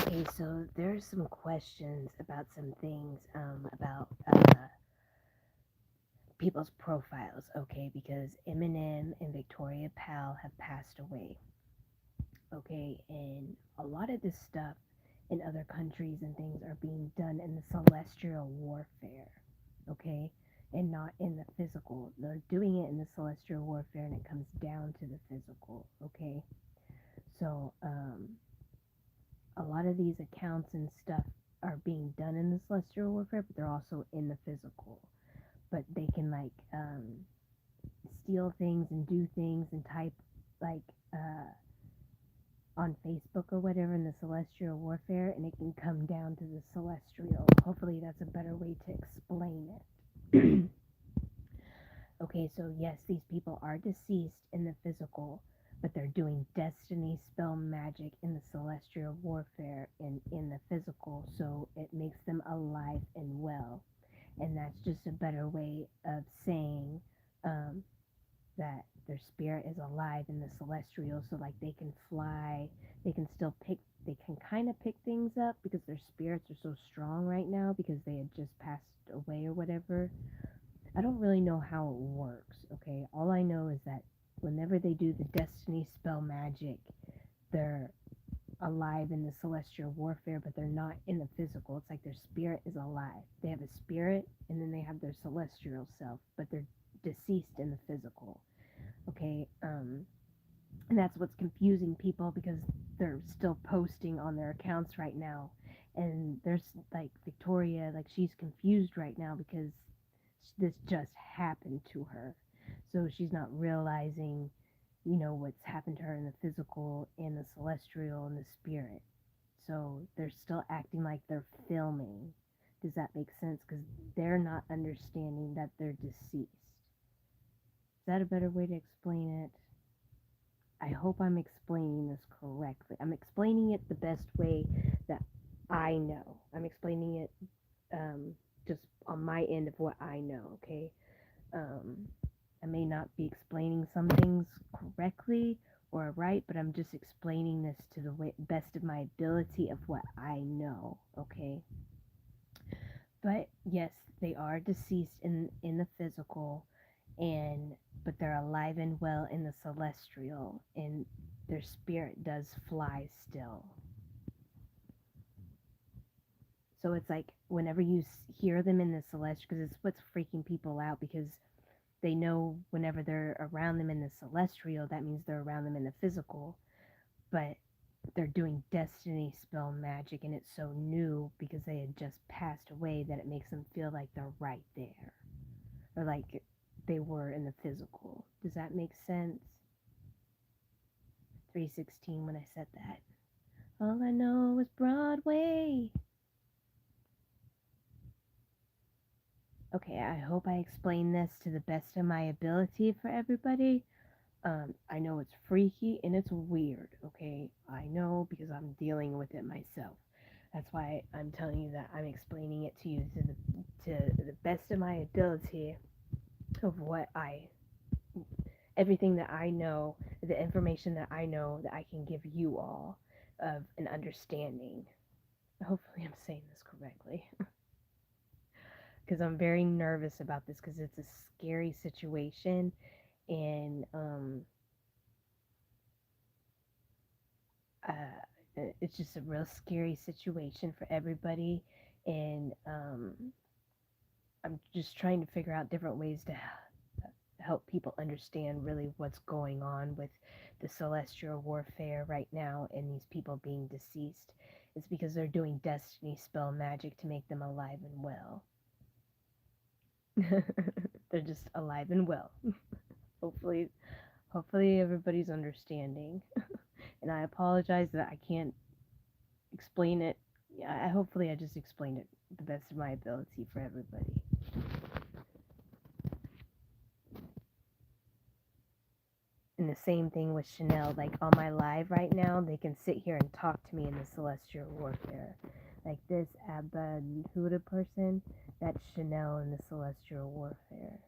Okay, so there's some questions about some things about people's profiles, okay, because Eminem and Victoria Powell have passed away, okay, and a lot of this stuff in other countries and things are being done in the celestial warfare, okay, and not in the physical. They're doing it in the celestial warfare and it comes down to the physical, okay. So, a lot of these accounts and stuff are being done in the celestial warfare, but they're also in the physical. But they can like steal things and do things and type like on Facebook or whatever in the celestial warfare, and it can come down to the celestial. Hopefully, that's a better way to explain it. Okay, so yes, these people are deceased in the physical, but they're doing destiny spell magic in the celestial warfare and in the physical, so it makes them alive and well. And that's just a better way of saying um, that their spirit is alive in the celestial, so like they can fly, they can still pick, they can kind of pick things up because their spirits are so strong right now because they had just passed away or whatever. I don't really know how it works, okay? All I know is that whenever they do the destiny spell magic, they're alive in the celestial warfare, but they're not in the physical. It's like their spirit is alive. They have a spirit and then they have their celestial self, but they're deceased in the physical, okay? And that's what's confusing people because they're still posting on their accounts right now. And there's like Victoria, like she's confused right now because this just happened to her. So she's not realizing, what's happened to her in the physical and the celestial and the spirit. So they're still acting like they're filming. Does that make sense? Because they're not understanding that they're deceased. Is that a better way to explain it? I hope I'm explaining this correctly. I'm explaining it the best way that I know. I'm explaining it just on my end of what I know, okay? Um, I may not be explaining some things correctly or right, but I'm just explaining this to the best of my ability of what I know, okay? But yes, they are deceased in the physical, and but they're alive and well in the celestial, and their spirit does fly still. So it's like whenever you hear them in the celestial, because it's what's freaking people out because they know whenever they're around them in the celestial, that means they're around them in the physical, but they're doing destiny spell magic and it's so new because they had just passed away that it makes them feel like they're right there or like they were in the physical. Does that make sense? 316 when I said that. All I know is Broadway. Okay, I hope I explained this to the best of my ability for everybody. I know it's freaky and it's weird, okay? I know because I'm dealing with it myself. That's why I'm telling you that I'm explaining it to you to the best of my ability of everything that I know, the information that I know that I can give you all of an understanding. Hopefully I'm saying this correctly. Because I'm very nervous about this because it's a scary situation and it's just a real scary situation for everybody, and I'm just trying to figure out different ways to help people understand really what's going on with the celestial warfare right now and these people being deceased. It's because they're doing destiny spell magic to make them alive and well. They're just alive and well. hopefully hopefully everybody's understanding. And I apologize that I can't explain it. Yeah, hopefully I just explained it the best of my ability for everybody. And the same thing with Chanel. Like on my live right now, they can sit here and talk to me in the celestial warfare. Like this Abadhuda person, that's Chanel in the celestial warfare.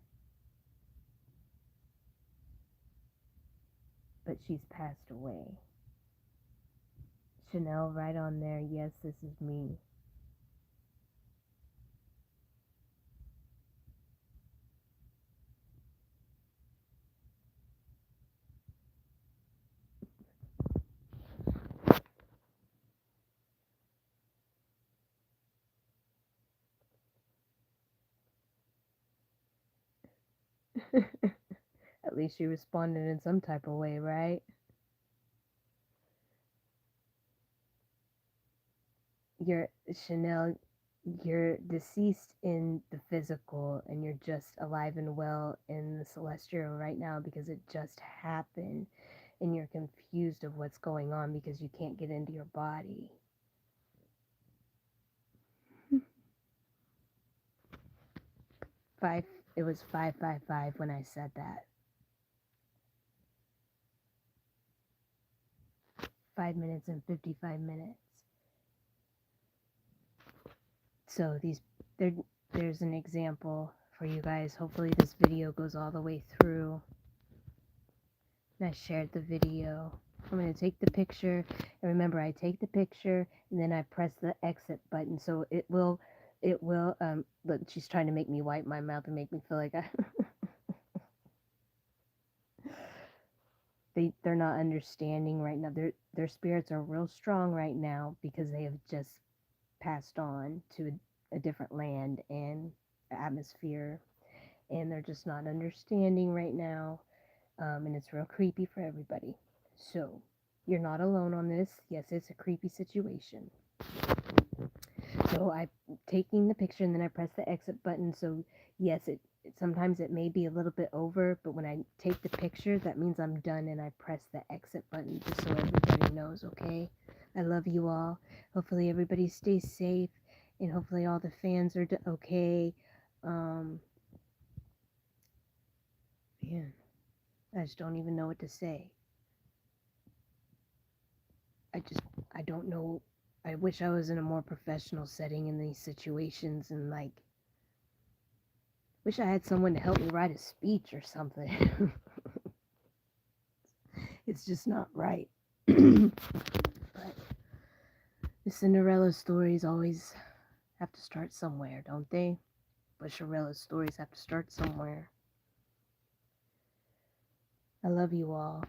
But she's passed away. Chanel, right on there. Yes, this is me. At least you responded in some type of way, right? You're Chanel, you're deceased in the physical and you're just alive and well in the celestial right now because it just happened and you're confused of what's going on because you can't get into your body. Five, it was 555 when I said that. 5 minutes and 55 minutes. So there's an example for you guys. Hopefully this video goes all the way through. And I shared the video. I'm going to take the picture, and remember, I take the picture and then I press the exit button, so it will look, she's trying to make me wipe my mouth and make me feel like they're not understanding right now. Their spirits are real strong right now because they have just passed on to a different land and atmosphere, and they're just not understanding right now. And it's real creepy for everybody. So, you're not alone on this. Yes, it's a creepy situation. So, I'm taking the picture and then I press the exit button. So, yes, sometimes it may be a little bit over, but when I take the picture, that means I'm done and I press the exit button just so everybody knows, okay? I love you all. Hopefully, everybody stays safe and hopefully, all the fans are okay. Man. I just don't even know what to say. I don't know. I wish I was in a more professional setting in these situations and like, wish I had someone to help me write a speech or something. It's just not right. But the Cinderella stories always have to start somewhere, don't they? Busheyrella stories have to start somewhere. I love you all.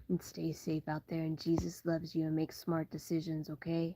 And stay safe out there, and Jesus loves you, and make smart decisions, okay?